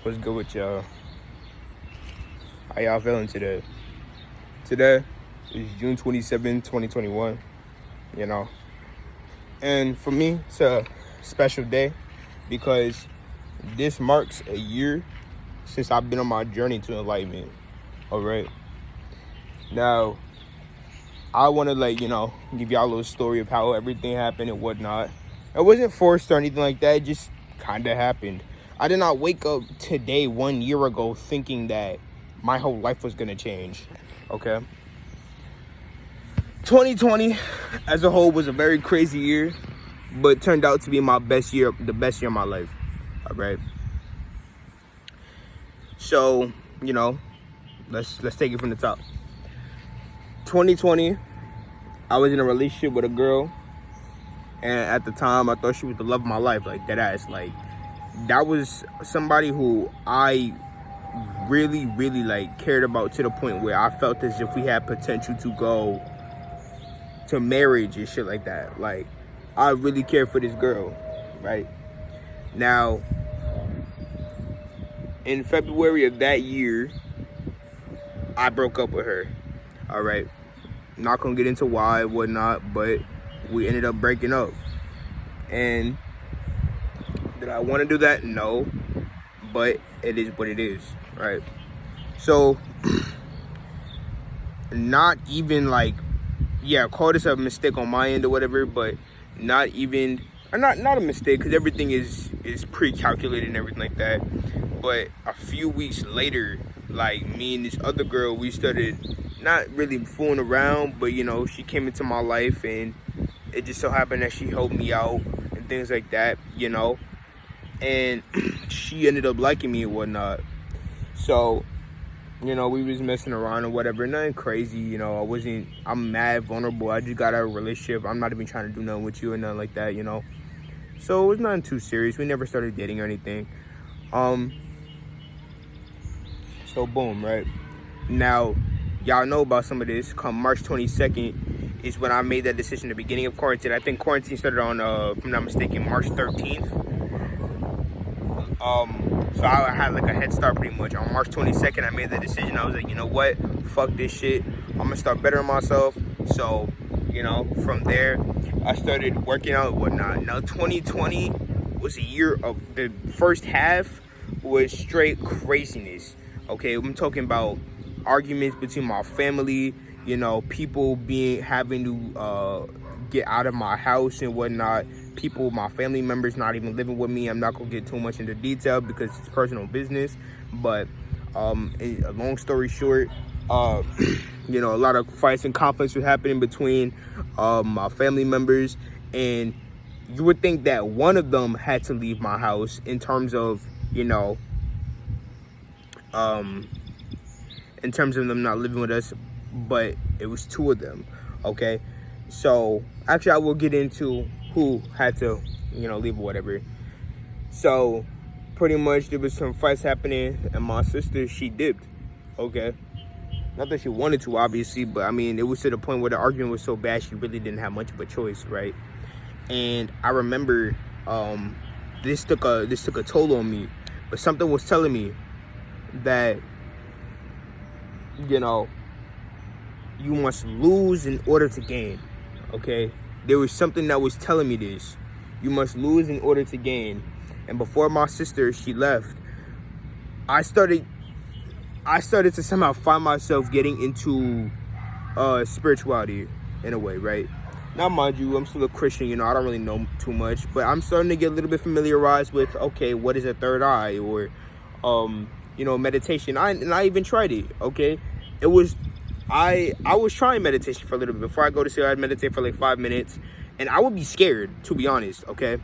What's good with y'all? How y'all feeling today? Today is June 27, 2021, And for me, it's a special day because this marks a year since I've been on my journey to enlightenment. All right. Now, I want to give y'all a little story of how everything happened and whatnot. It wasn't forced or anything like that. It just kind of happened. I did not wake up today 1 year ago thinking that my whole life was going to change, okay? 2020 as a whole was a very crazy year, but turned out to be my best year, the best year of my life, all right? So, let's take it from the top. 2020, I was in a relationship with a girl, and at the time, I thought she was the love of my life, like, dead ass, like, that was somebody who I really, really, cared about to the point where I felt as if we had potential to go to marriage and shit like that. Like, I really cared for this girl, right? Now, in February of that year, I broke up with her, all right? Not gonna get into why, whatnot, but we ended up breaking up. And did I want to do that? No, but it is what it is, right? So, not even call this a mistake on my end or whatever, but not a mistake, because everything is pre-calculated and everything like that. But a few weeks later, me and this other girl, we started not really fooling around, but she came into my life, and it just so happened that she helped me out and things like that, and she ended up liking me and whatnot. So, we was messing around or whatever, nothing crazy, I'm mad vulnerable. I just got out of a relationship. I'm not even trying to do nothing with you or nothing like that, So it was nothing too serious. We never started dating or anything. So boom, right? Now, y'all know about some of this. Come March 22nd is when I made that decision, the beginning of quarantine. I think quarantine started on, if I'm not mistaken, March 13th. So I had a head start pretty much. On March 22nd, I made the decision. I was like, you know what? Fuck this shit. I'm gonna start bettering myself. So, from there, I started working out and whatnot. Now, 2020 was a year of, the first half was straight craziness. Okay, I'm talking about arguments between my family, people having to get out of my house and whatnot. People, my family members not even living with me. I'm not gonna get too much into detail because it's personal business, but a long story short, a lot of fights and conflicts were happening between my family members, and you would think that one of them had to leave my house in terms of them not living with us, but it was two of them. Okay, so actually I will get into who had to leave or whatever. So pretty much there was some fights happening, and my sister, she dipped. Okay, not that she wanted to, obviously, but I mean, it was to the point where the argument was so bad she really didn't have much of a choice, right? And I remember this took a toll on me, but something was telling me that you must lose in order to gain. Okay, there was something that was telling me this. You must lose in order to gain. And before my sister, she left, I started to somehow find myself getting into spirituality in a way, right? Now, mind you, I'm still a Christian, I don't really know too much, but I'm starting to get a little bit familiarized with, okay, what is a third eye, or meditation. I even tried it. Okay, it was I was trying meditation for a little bit. Before I go to sleep, I'd meditate for 5 minutes, and I would be scared, to be honest. Okay,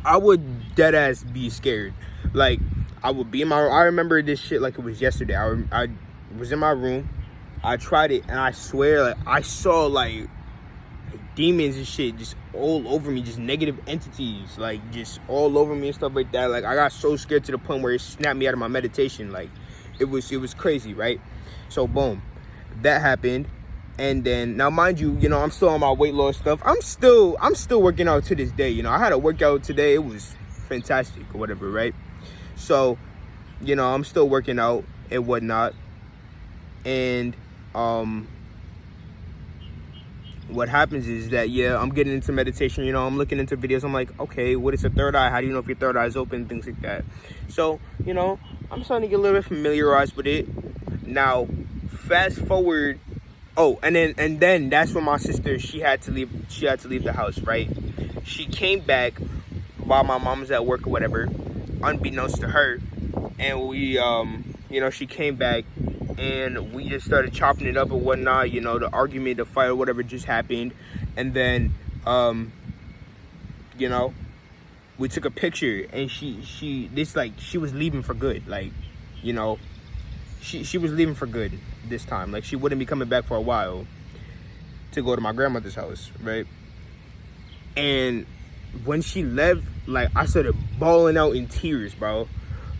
I would dead ass be scared. I would be in my room. I remember this shit like it was yesterday. I was in my room. I tried it, and I swear, I saw demons and shit just all over me, just negative entities, just all over me and stuff like that. I got so scared to the point where it snapped me out of my meditation. It was crazy, right? So boom, that happened. And then, now mind you, I'm still on my weight loss stuff. I'm still working out to this day. I had a workout today. It was fantastic or whatever, right? So, you know, I'm still working out and whatnot. And what happens is that, yeah, I'm getting into meditation, you know, I'm looking into videos. I'm like, okay, what is a third eye? How do you know if your third eye is open? Things like that. So, you know, I'm starting to get a little bit familiarized with it. Now, fast forward. Oh, and then that's when my sister, she had to leave the house, right? She came back while my mom was at work or whatever, unbeknownst to her. And we, you know, she came back and we just started chopping it up and whatnot. You know, the argument, the fight or whatever just happened. And then, you know, we took a picture and she was leaving for good. Like, you know, she was leaving for good this time. Like, she wouldn't be coming back for a while to go to my grandmother's house, right? And when she left, like, I started bawling out in tears, bro.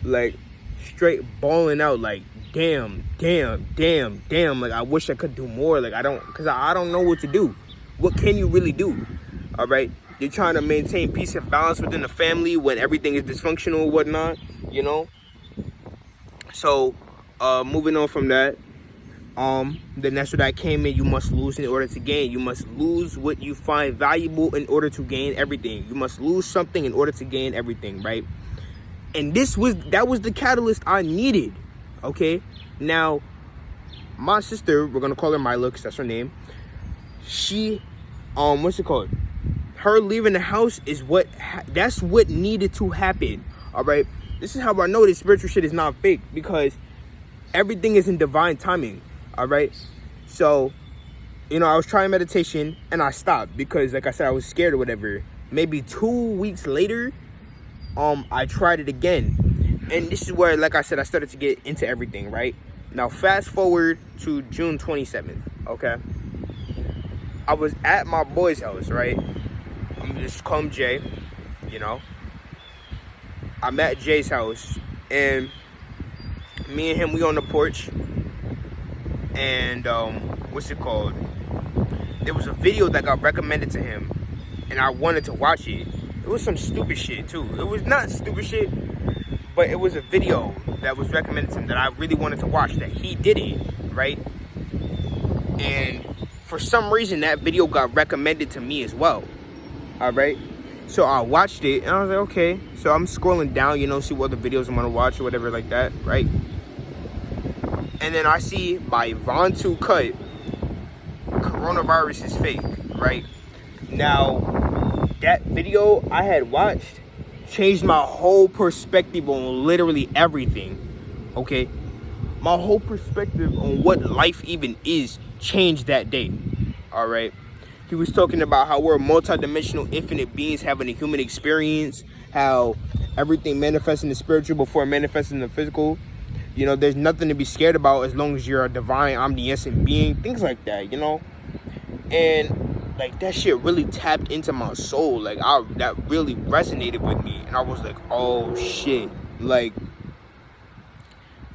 Like, straight bawling out, like, damn. Like, I wish I could do more. Like, I don't know what to do. What can you really do? All right? You're trying to maintain peace and balance within the family when everything is dysfunctional and whatnot, you know? So, moving on from that, the next one that came in, you must lose in order to gain. You must lose what you find valuable in order to gain everything. You must lose something in order to gain everything, right? And that was the catalyst I needed, okay? Now, my sister, we're gonna call her Mila, because that's her name. She, what's it called? Her leaving the house is that's what needed to happen, all right? This is how I know this spiritual shit is not fake, because everything is in divine timing, all right? So, you know, I was trying meditation and I stopped because, like I said, I was scared or whatever. Maybe 2 weeks later, I tried it again. And this is where, like I said, I started to get into everything, right? Now, fast forward to June 27th, okay? I was at my boy's house, right? I'm just call him Jay, you know? I'm at Jay's house, and me and him, we on the porch, and what's it called? There was a video that got recommended to him, and I wanted to watch it. It was some stupid shit too. It was not stupid shit, but it was a video that was recommended to him that I really wanted to watch, that he did it, right? And for some reason, that video got recommended to me as well, all right? So I watched it, and I was like, okay. So I'm scrolling down, you know, see what other videos I'm gonna watch or whatever like that, right? And then I see by Von 2 Cut, coronavirus is fake, right? Now, that video I had watched changed my whole perspective on literally everything, okay? My whole perspective on what life even is changed that day, all right? He was talking about how we're multi-dimensional, infinite beings having a human experience, how everything manifests in the spiritual before it manifests in the physical. You know, there's nothing to be scared about as long as you're a divine, omniscient being, things like that, you know? And, like, that shit really tapped into my soul. Like, that really resonated with me. And I was like, oh, shit. Like,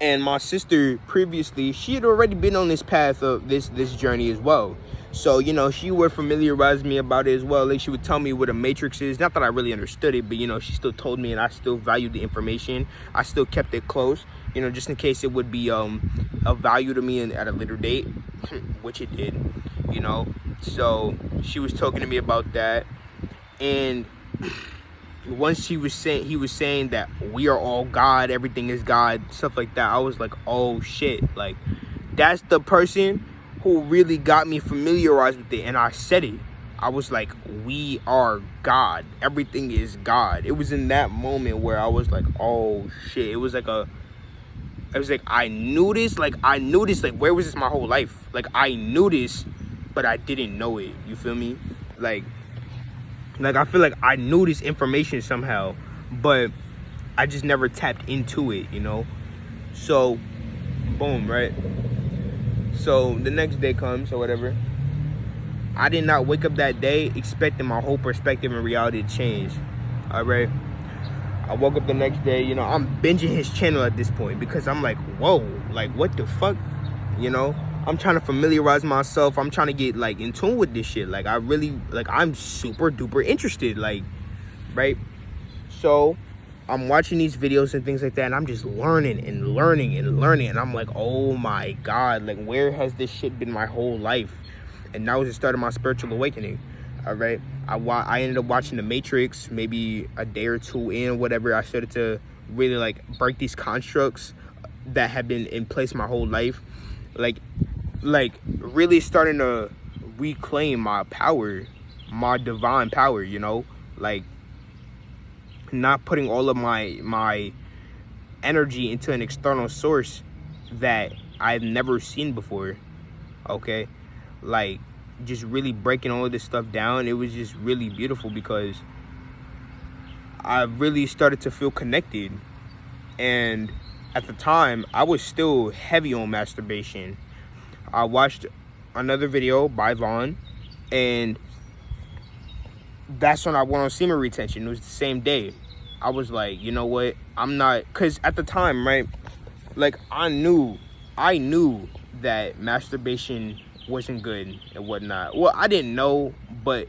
and my sister, previously, she had already been on this path of this journey as well. So, you know, she would familiarize me about it as well. Like, she would tell me what a matrix is. Not that I really understood it, but, you know, she still told me, and I still valued the information. I still kept it close, you know, just in case it would be of value to me at a later date, which it did, you know. So she was talking to me about that. And once he was saying that we are all God, everything is God, stuff like that, I was like, oh, shit. Like, that's the person who really got me familiarized with it. And I said it. I was like, we are God. Everything is God. It was in that moment where I was like, oh shit. It was like I knew this. Like, where was this my whole life? Like, I knew this, but I didn't know it. You feel me? Like I feel like I knew this information somehow, but I just never tapped into it, you know? So, boom, right? So the next day comes or whatever. I did not wake up that day expecting my whole perspective and reality to change. All right. I woke up the next day, you know, I'm binging his channel at this point because I'm like, whoa, like, what the fuck? You know, I'm trying to familiarize myself. I'm trying to get, like, in tune with this shit. Like, I'm super duper interested, like, right? So I'm watching these videos and things like that, and I'm just learning and learning and learning, and I'm like, oh my God, like, where has this shit been my whole life? And now it started my spiritual awakening. All right, I ended up watching The Matrix maybe a day or two in, whatever. I started to really like break these constructs that have been in place my whole life, like really starting to reclaim my power, my divine power, you know, like not putting all of my energy into an external source that I've never seen before. Okay, like just really breaking all of this stuff down. It was just really beautiful because I really started to feel connected. And at the time, I was still heavy on masturbation. I watched another video by Vaughn, and that's when I went on Sema Retention. It was the same day. I was like, you know what? I'm not, because at the time, right, like I knew that masturbation wasn't good and whatnot. Well, I didn't know, but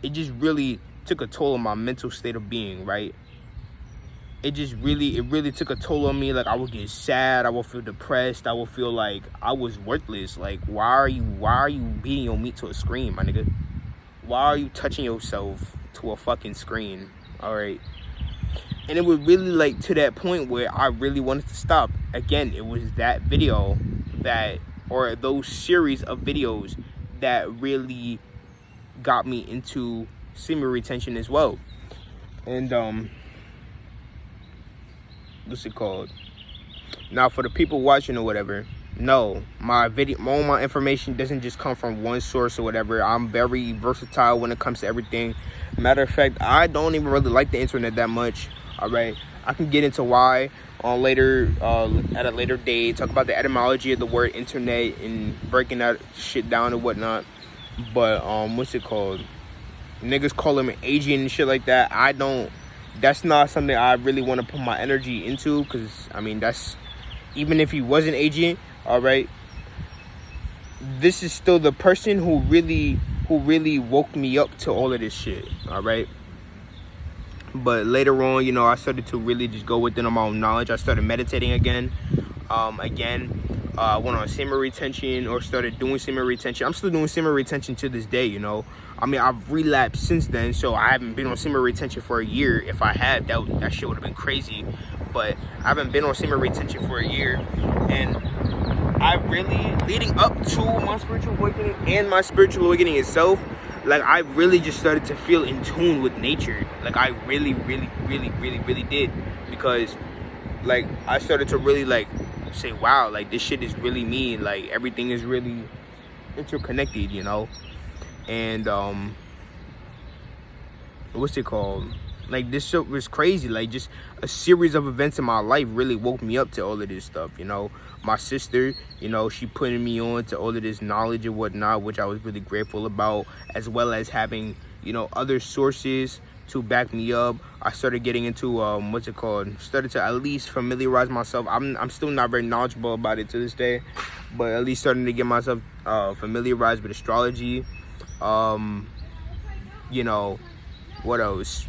it just really took a toll on my mental state of being, right? It really took a toll on me. Like, I would get sad, I would feel depressed, I would feel like I was worthless. Like, why are you beating your meat to a screen, my nigga? Why are you touching yourself to a fucking screen? All right. And it was really like to that point where I really wanted to stop. Again, it was that video or those series of videos that really got me into Sema Retention as well. And what's it called? Now, for the people watching or whatever, no, my information doesn't just come from one source or whatever. I'm very versatile when it comes to everything. Matter of fact, I don't even really like the internet that much. All right, I can get into why on later at a later date, talk about the etymology of the word internet and breaking that shit down and whatnot. But what's it called? Niggas call him an agent and shit like that. That's not something I really want to put my energy into, because I mean, that's, even if he was an agent, all right, this is still the person who really woke me up to all of this shit. All right. But later on, you know, I started to really just go within on my own knowledge. I started meditating again. I went on Sema Retention, or started doing Sema Retention. I'm still doing Sema Retention to this day, you know. I mean, I've relapsed since then, so I haven't been on Sema Retention for a year. If I had, that shit would have been crazy. But I haven't been on Sema Retention for a year. And I really, leading up to my spiritual awakening and my spiritual awakening itself, like, I really just started to feel in tune with nature. Like, I really did. Because, like, I started to really, like, say, wow, like, this shit is really me. Like, everything is really interconnected, you know? And, what's it called? Like, this shit was crazy. Like, just a series of events in my life really woke me up to all of this stuff, you know? My sister, you know, she putting me on to all of this knowledge and whatnot, which I was really grateful about, as well as having, you know, other sources to back me up. I started getting into, started to at least familiarize myself. I'm still not very knowledgeable about it to this day, but at least starting to get myself familiarized with astrology. You know, what else?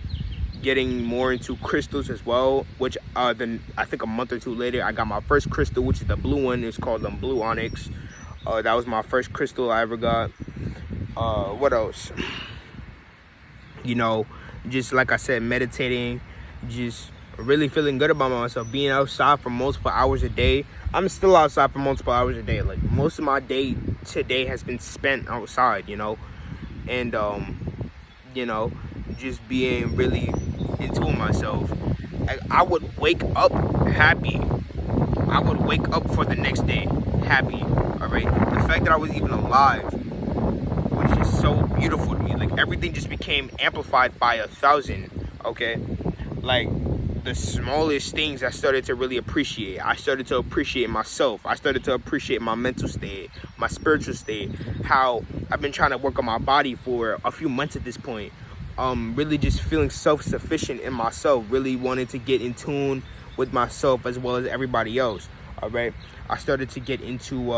Getting more into crystals as well, which then I think a month or two later, I got my first crystal, which is the blue one. It's called the blue onyx. That was my first crystal I ever got. What else? You know, just like I said, meditating, just really feeling good about myself, being outside for multiple hours a day. I'm still outside for multiple hours a day. Like, most of my day today has been spent outside, you know. And you know, just being really into myself. I would wake up happy. I would wake up for the next day happy. All right, the fact that I was even alive was just so beautiful to me. Like, everything just became amplified by 1,000. Okay, like, the smallest things I started to really appreciate. I started to appreciate myself. I started to appreciate my mental state, my spiritual state, how I've been trying to work on my body for a few months at this point. Really just feeling self-sufficient in myself, really wanting to get in tune with myself as well as everybody else. All right, I started to get into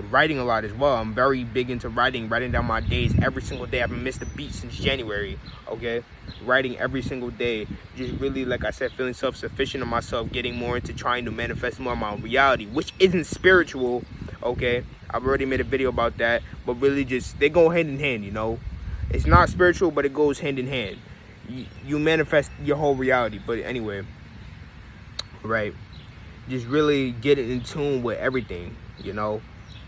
writing a lot as well. I'm very big into writing down my days every single day. I haven't missed a beat since January. Okay, writing every single day, just really, like I said, feeling self-sufficient in myself, getting more into trying to manifest more of my reality, which isn't spiritual. Okay, I've already made a video about that, but really just they go hand in hand, you know. It's not spiritual, but it goes hand in hand. You manifest your whole reality. But anyway, right, just really getting in tune with everything, you know.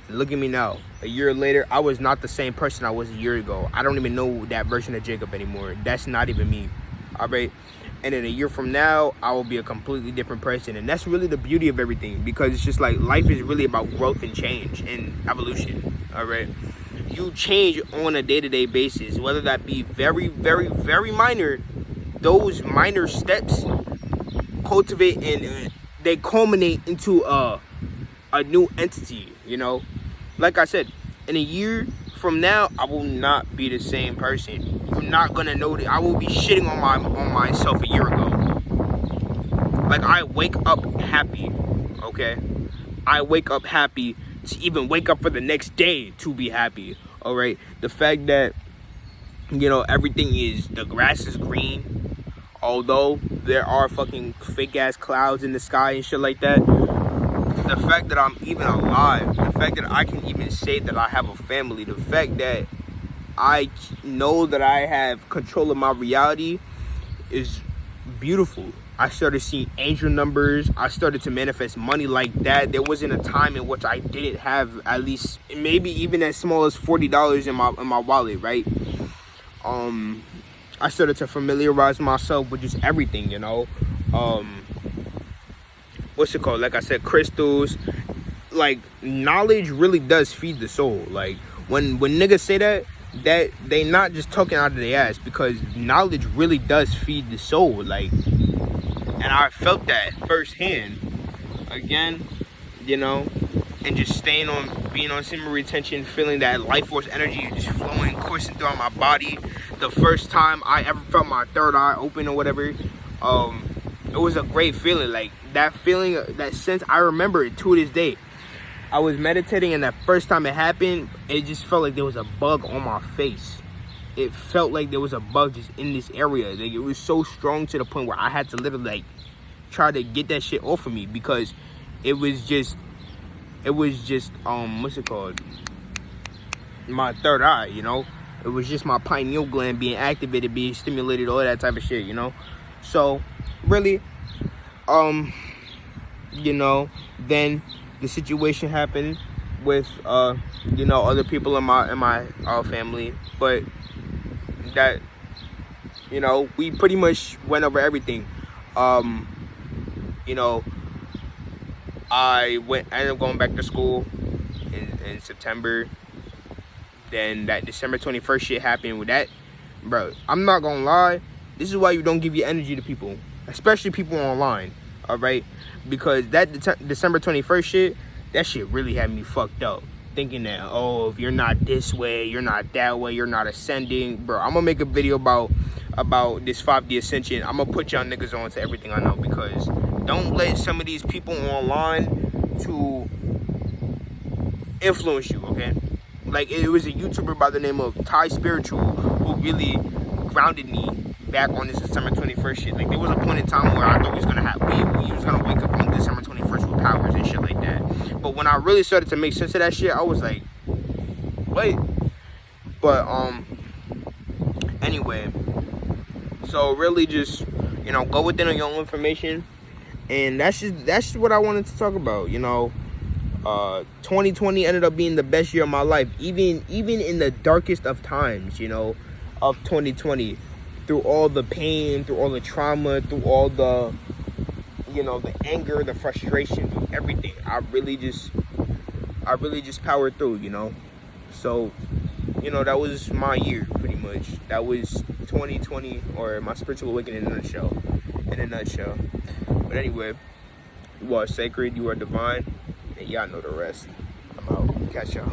And look at me now. A year later, I was not the same person I was a year ago. I don't even know that version of Jacob anymore. That's not even me. All right. And in a year from now, I will be a completely different person. And that's really the beauty of everything, because it's just like life is really about growth and change and evolution. All right. You change on a day-to-day basis, whether that be very, very, very minor. Those minor steps cultivate and they culminate into a new entity, you know. Like I said, in a year from now, I will not be the same person. You're not gonna know that I will be shitting on myself a year ago. Like, I wake up happy, okay? I wake up happy to even wake up for the next day to be happy, all right? The fact that, you know, everything is, the grass is green, although there are fucking fake ass clouds in the sky and shit like that, the fact that I'm even alive, the fact that I can even say that I have a family, the fact that I know that I have control of my reality is beautiful. I started seeing angel numbers. I started to manifest money like that. There wasn't a time in which I didn't have at least, maybe even as small as $40 in my wallet, right? I started to familiarize myself with just everything, you know. What's it called? Like I said, crystals. Like, knowledge really does feed the soul. Like, when niggas say that they not just talking out of their ass, because knowledge really does feed the soul. Like, and I felt that firsthand. Again, you know, and just being on Sema Retention, feeling that life force energy just flowing, coursing throughout my body. The first time I ever felt my third eye open or whatever, it was a great feeling. Like, that feeling, that sense, I remember it to this day. I was meditating, and that first time it happened, it just felt like there was a bug on my face. It felt like there was a bug just in this area. Like, it was so strong to the point where I had to literally, like, try to get that shit off of me, because it was just what's it called, my third eye, you know. It was just my pineal gland being activated, being stimulated, all that type of shit, you know. So really, you know, then the situation happened with you know, other people in my family, but that, you know, we pretty much went over everything. You know, I ended up going back to school in September. Then that December 21st shit happened with that. Bro, I'm not gonna lie, this is why you don't give your energy to people, especially people online, all right? Because that December 21st shit, that shit really had me fucked up, thinking that, oh, if you're not this way, you're not that way, you're not ascending. Bro, I'm gonna make a video about this 5D ascension. I'm gonna put y'all niggas on to everything I know, because don't let some of these people online to influence you, okay? Like, it was a YouTuber by the name of Thai Spiritual who really grounded me back on this December 21st shit. Like, there was a point in time where I thought we was gonna wake up on December 21st with powers and shit like that. But when I really started to make sense of that shit, I was like, wait. But anyway, so really just, you know, go within on your own information, and that's just what I wanted to talk about, you know. 2020 ended up being the best year of my life, even in the darkest of times, you know, of 2020, through all the pain, through all the trauma, through all the, you know, the anger, the frustration, through everything. I really just powered through, you know. So, you know, that was my year, pretty much. That was 2020, or my spiritual awakening in a nutshell. But anyway, you are sacred, you are divine, and y'all know the rest. I'm out. Catch y'all.